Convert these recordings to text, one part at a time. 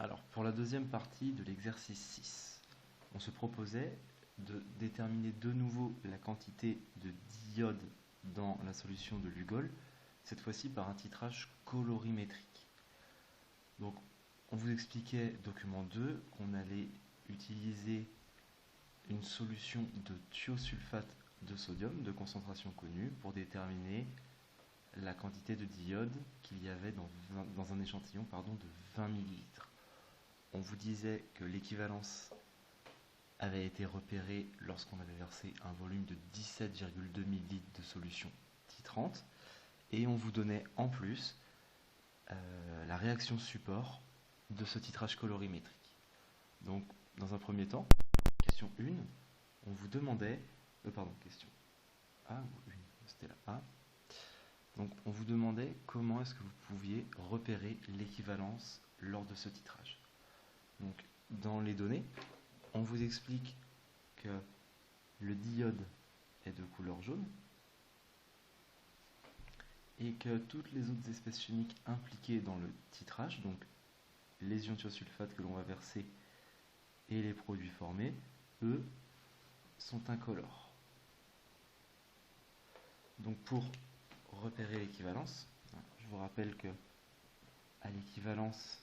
Alors, pour la deuxième partie de l'exercice 6, on se proposait de déterminer de nouveau la quantité de d'iode dans la solution de Lugol, cette fois-ci par un titrage colorimétrique. Donc, on vous expliquait, document 2, qu'on allait utiliser une solution de thiosulfate de sodium de concentration connue pour déterminer la quantité de d'iode qu'il y avait dans un échantillon de 20 ml. On vous disait que l'équivalence avait été repérée lorsqu'on avait versé un volume de 17,2 ml de solution titrante, et on vous donnait en plus la réaction support de ce titrage colorimétrique. Donc, dans un premier temps, question 1, on vous demandait, question A ou 1, c'était la A. Donc, on vous demandait comment est-ce que vous pouviez repérer l'équivalence lors de ce titrage. Donc, dans les données, on vous explique que le diode est de couleur jaune et que toutes les autres espèces chimiques impliquées dans le titrage, donc les ions thiosulfate que l'on va verser et les produits formés, eux, sont incolores. Donc pour repérer l'équivalence, je vous rappelle que à l'équivalence,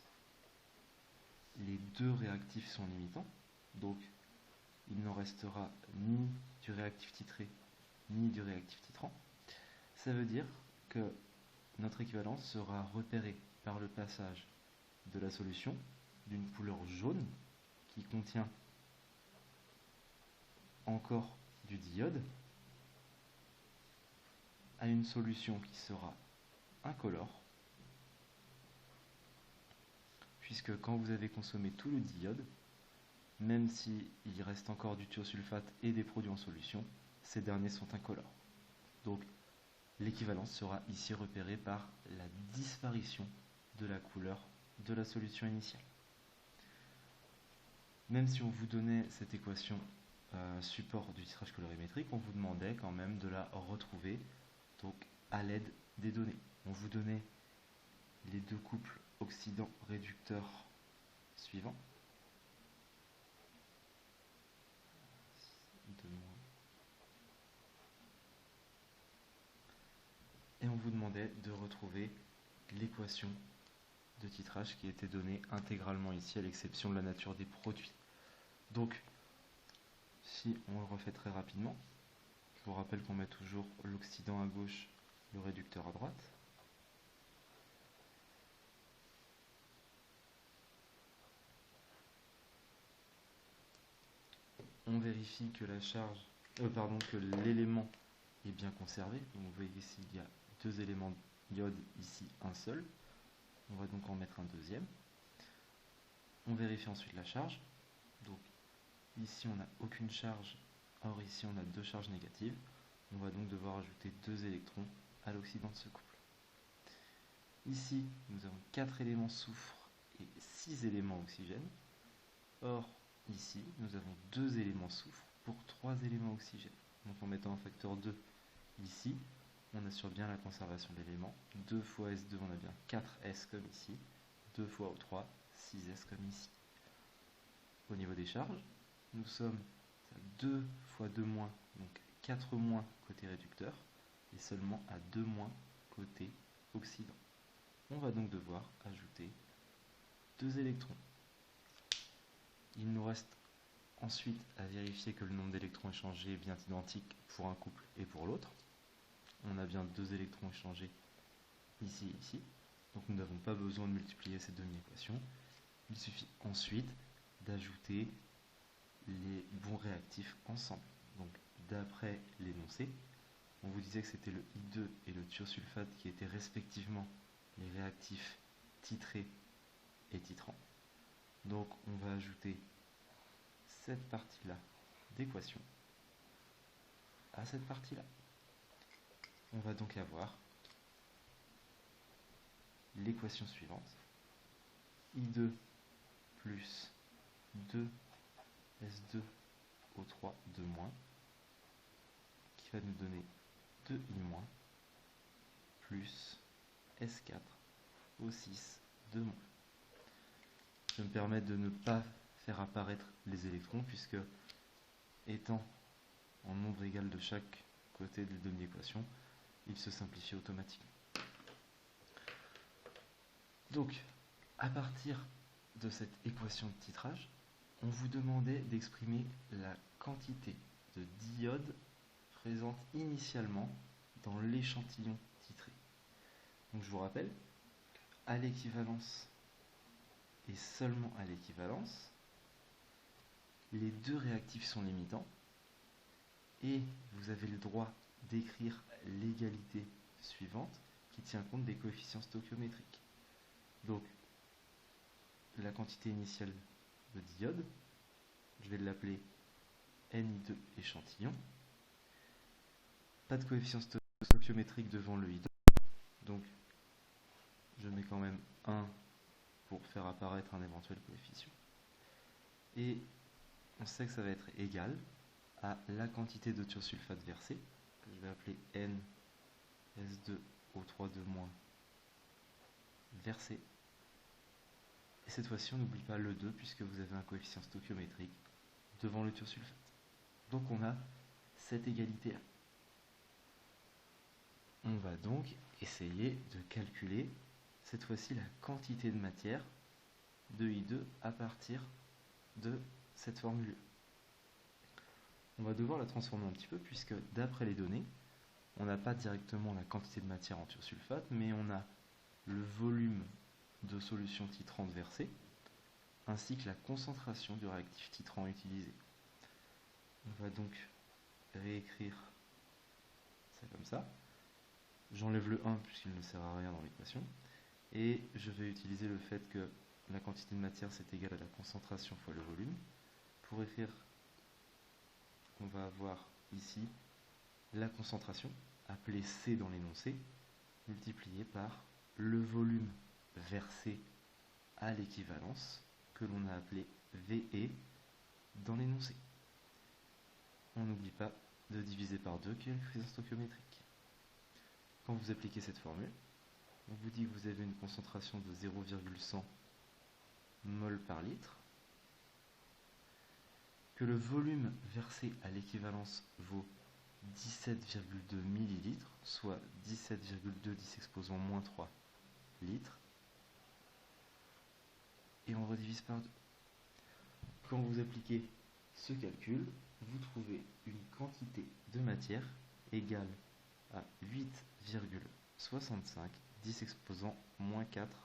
les deux réactifs sont limitants, donc il n'en restera ni du réactif titré ni du réactif titrant. Ça veut dire que notre équivalence sera repérée par le passage de la solution d'une couleur jaune qui contient encore du diode à une solution qui sera incolore, puisque quand vous avez consommé tout le diode, même s'il reste encore du thiosulfate et des produits en solution, ces derniers sont incolores. Donc l'équivalence sera ici repérée par la disparition de la couleur de la solution initiale. Même si on vous donnait cette équation support du titrage colorimétrique, on vous demandait quand même de la retrouver donc à l'aide des données. On vous donnait les deux couples oxydant-réducteur suivants. Et on vous demandait de retrouver l'équation de titrage qui était donnée intégralement ici, à l'exception de la nature des produits. Donc, si on le refait très rapidement, je vous rappelle qu'on met toujours l'oxydant à gauche, le réducteur à droite. On vérifie que la charge, que l'élément est bien conservé. Donc vous voyez ici il y a deux éléments d'iode, ici un seul. On va donc en mettre un deuxième. On vérifie ensuite la charge. Donc ici on n'a aucune charge, or ici on a deux charges négatives. On va donc devoir ajouter 2 électrons à l'oxydant de ce couple. Ici nous avons 4 éléments soufre et 6 éléments oxygène. Or ici nous avons 2 éléments soufre pour 3 éléments oxygène. Donc en mettant un facteur 2 ici, on assure bien la conservation de l'élément. 2 fois S2, on a bien 4S comme ici. 2 fois O3, 6S comme ici. Au niveau des charges, nous sommes à 2 fois 2 moins, donc 4 moins côté réducteur, et seulement à 2 moins côté oxydant. On va donc devoir ajouter 2 électrons. Il nous reste ensuite à vérifier que le nombre d'électrons échangés est bien identique pour un couple et pour l'autre. On a bien 2 électrons échangés ici et ici. Donc nous n'avons pas besoin de multiplier ces demi-équations. Il suffit ensuite d'ajouter les bons réactifs ensemble. Donc d'après l'énoncé, on vous disait que c'était le I2 et le thiosulfate qui étaient respectivement les réactifs titrés et titrants. Donc on va ajouter cette partie-là d'équation à cette partie-là. On va donc avoir l'équation suivante. I2 plus 2S2 O3 2 moins, qui va nous donner 2I moins, plus S4 O6 2 moins. me permet de ne pas faire apparaître les électrons, puisque étant en nombre égal de chaque côté de demi-équation, il se simplifie automatiquement. Donc, à partir de cette équation de titrage, on vous demandait d'exprimer la quantité de diodes présente initialement dans l'échantillon titré. Donc je vous rappelle, à l'équivalence et seulement à l'équivalence, les deux réactifs sont limitants et vous avez le droit d'écrire l'égalité suivante qui tient compte des coefficients stoichiométriques. Donc la quantité initiale de diodes, je vais l'appeler Ni2 échantillon. Pas de coefficient stoichiométrique devant le I2, donc je mets quand même 1 pour faire apparaître un éventuel coefficient. Et on sait que ça va être égal à la quantité de thiosulfate versée, que je vais appeler NS2O32- versé. Et cette fois-ci, on n'oublie pas le 2, puisque vous avez un coefficient stoichiométrique devant le thiosulfate. Donc on a cette égalité-là. On va donc essayer de calculer, cette fois-ci, la quantité de matière de I2 à partir de cette formule. On va devoir la transformer un petit peu, puisque d'après les données, on n'a pas directement la quantité de matière en thiosulfate, mais on a le volume de solution titrante versée, ainsi que la concentration du réactif titrant utilisé. On va donc réécrire ça comme ça. J'enlève le 1 puisqu'il ne sert à rien dans l'équation. Et je vais utiliser le fait que la quantité de matière c'est égal à la concentration fois le volume. Pour écrire, on va avoir ici la concentration, appelée C dans l'énoncé, multipliée par le volume versé à l'équivalence, que l'on a appelé VE dans l'énoncé. On n'oublie pas de diviser par 2 qui est le coefficient stoichiométrique. Quand vous appliquez cette formule, on vous dit que vous avez une concentration de 0,100 mol par litre, que le volume versé à l'équivalence vaut 17,2 millilitres, soit 17,2 10 exposant moins 3 litres, et on redivise par 2. Quand vous appliquez ce calcul, vous trouvez une quantité de matière égale à 8,65 10 exposant moins 4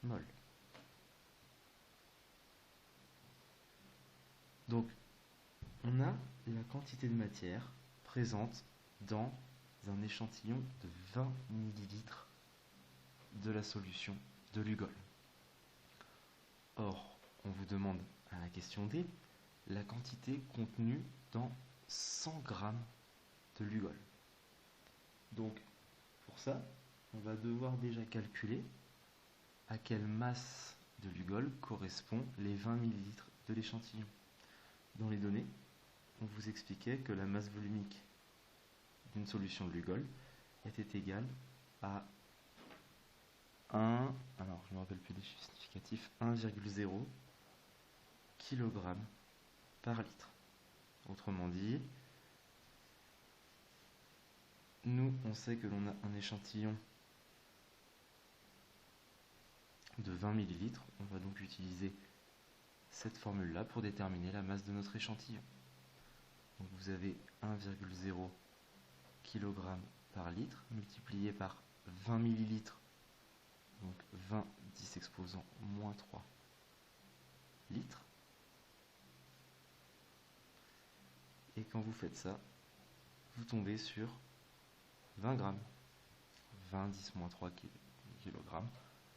mol. Donc, on a la quantité de matière présente dans un échantillon de 20 millilitres de la solution de Lugol. Or, on vous demande à la question D la quantité contenue dans 100 grammes de Lugol. Donc, pour ça, on va devoir déjà calculer à quelle masse de Lugol correspond les 20 millilitres de l'échantillon. Dans les données, on vous expliquait que la masse volumique d'une solution de Lugol était égale à 1, alors je ne me rappelle plus des chiffres significatifs, 1,0 kg par litre. Autrement dit, nous, on sait que l'on a un échantillon de 20 millilitres. On va donc utiliser cette formule-là pour déterminer la masse de notre échantillon. Donc vous avez 1,0 kg par litre multiplié par 20 millilitres, donc 20 10 exposant moins 3 litres. Et quand vous faites ça, vous tombez sur 20 grammes. 20 10 moins 3 kg,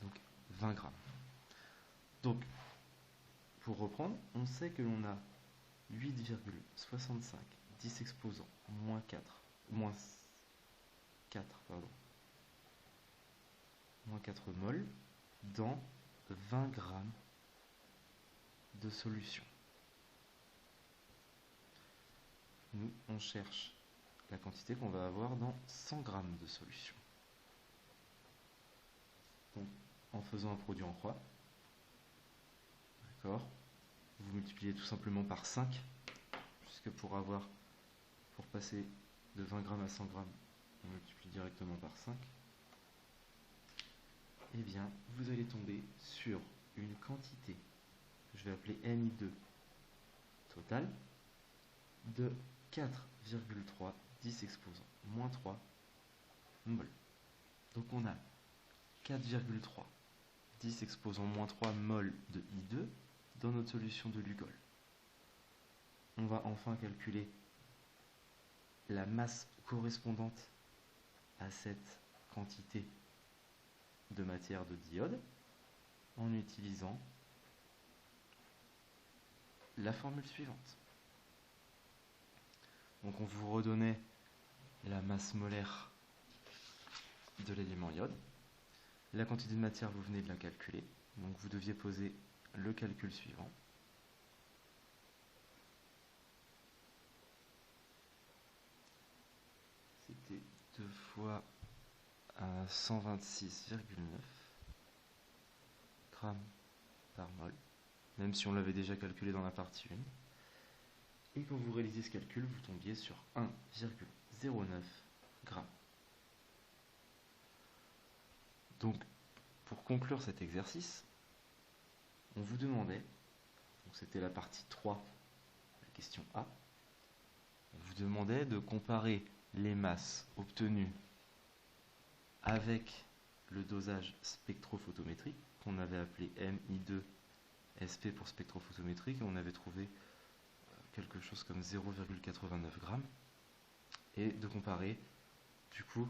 donc 20 grammes. Donc, pour reprendre, on sait que l'on a 8,65 10 exposant moins 4 mol dans 20 grammes de solution. Nous, on cherche la quantité qu'on va avoir dans 100 grammes de solution. Donc, en faisant un produit en croix, D'accord? Vous multipliez tout simplement par 5, puisque pour passer de 20 grammes à 100 grammes, on multiplie directement par 5. Eh bien, vous allez tomber sur une quantité que je vais appeler Mi2 total de 4,3 10 exposant moins 3 mol. Donc on a 4,3 10 exposant moins 3 mol de I2 dans notre solution de Lugol. On va enfin calculer la masse correspondante à cette quantité de matière de diode en utilisant la formule suivante. Donc on vous redonnait la masse molaire de l'élément iode. La quantité de matière, vous venez de la calculer. Donc vous deviez poser le calcul suivant. C'était 2 fois 126,9 grammes par mol, même si on l'avait déjà calculé dans la partie 1. Et quand vous réalisez ce calcul, vous tombiez sur 1,09 grammes. Donc, pour conclure cet exercice, on vous demandait, donc c'était la partie 3, la question A, on vous demandait de comparer les masses obtenues avec le dosage spectrophotométrique, qu'on avait appelé Mi2 SP pour spectrophotométrique, et on avait trouvé quelque chose comme 0,89 grammes, et de comparer du coup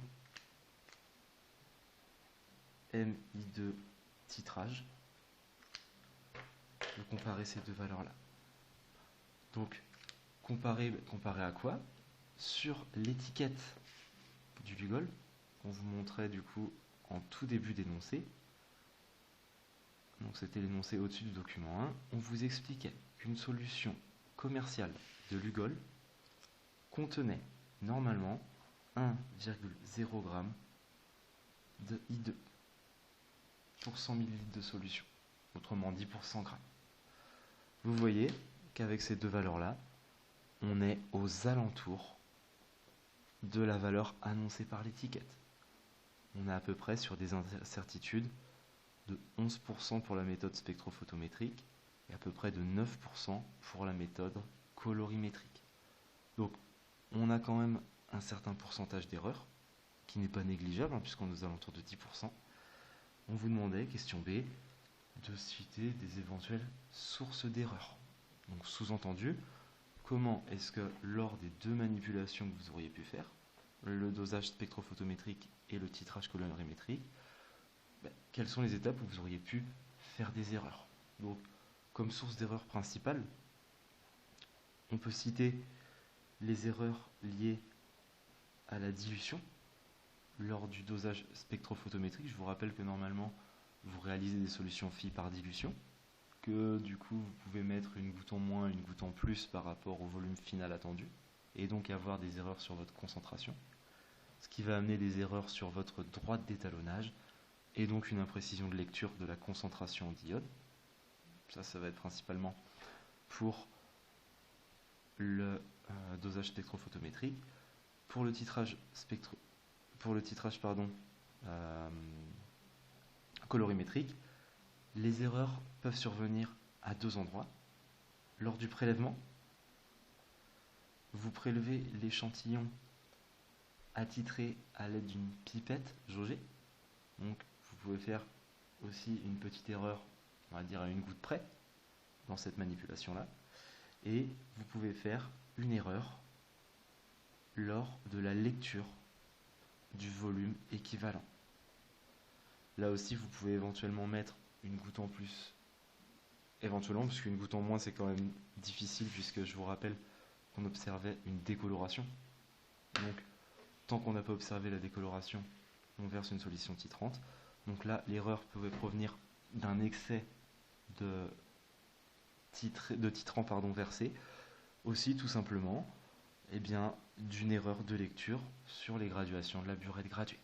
Mi2 titrage, de comparer ces deux valeurs là. Donc comparer à quoi? Sur l'étiquette du Lugol, qu'on vous montrait du coup en tout début d'énoncé. Donc c'était l'énoncé au-dessus du document 1, on vous expliquait qu'une solution commerciale de Lugol contenait normalement 1,0 g de I2 pour 100 ml de solution, autrement dit pour 100 grammes. Vous voyez qu'avec ces deux valeurs-là, on est aux alentours de la valeur annoncée par l'étiquette. On est à peu près sur des incertitudes de 11% pour la méthode spectrophotométrique et à peu près de 9% pour la méthode colorimétrique. Donc on a quand même un certain pourcentage d'erreur, qui n'est pas négligeable, puisqu'on est aux alentours de 10%. On vous demandait, question B, de citer des éventuelles sources d'erreur. Donc sous-entendu, comment est-ce que lors des deux manipulations que vous auriez pu faire, le dosage spectrophotométrique et le titrage colorimétrique, quelles sont les étapes où vous auriez pu faire des erreurs? Donc, comme source d'erreur principale, on peut citer les erreurs liées à la dilution lors du dosage spectrophotométrique. Je vous rappelle que normalement, vous réalisez des solutions phi par dilution, que du coup, vous pouvez mettre une goutte en moins, une goutte en plus par rapport au volume final attendu, et donc avoir des erreurs sur votre concentration, ce qui va amener des erreurs sur votre droite d'étalonnage, et donc une imprécision de lecture de la concentration en diode. Ça va être principalement pour le dosage spectrophotométrique. Pour le titrage colorimétrique, les erreurs peuvent survenir à deux endroits. Lors du prélèvement, vous prélevez l'échantillon attitré à l'aide d'une pipette jaugée. Donc vous pouvez faire aussi une petite erreur, on va dire à une goutte près, dans cette manipulation-là. Et vous pouvez faire une erreur lors de la lecture du volume équivalent. Là aussi, vous pouvez éventuellement mettre une goutte en plus, éventuellement, parce qu'une goutte en moins, c'est quand même difficile, puisque je vous rappelle qu'on observait une décoloration. Donc, tant qu'on n'a pas observé la décoloration, on verse une solution titrante. Donc là, l'erreur pouvait provenir d'un excès de titrant versé, aussi tout simplement d'une erreur de lecture sur les graduations de la burette graduée.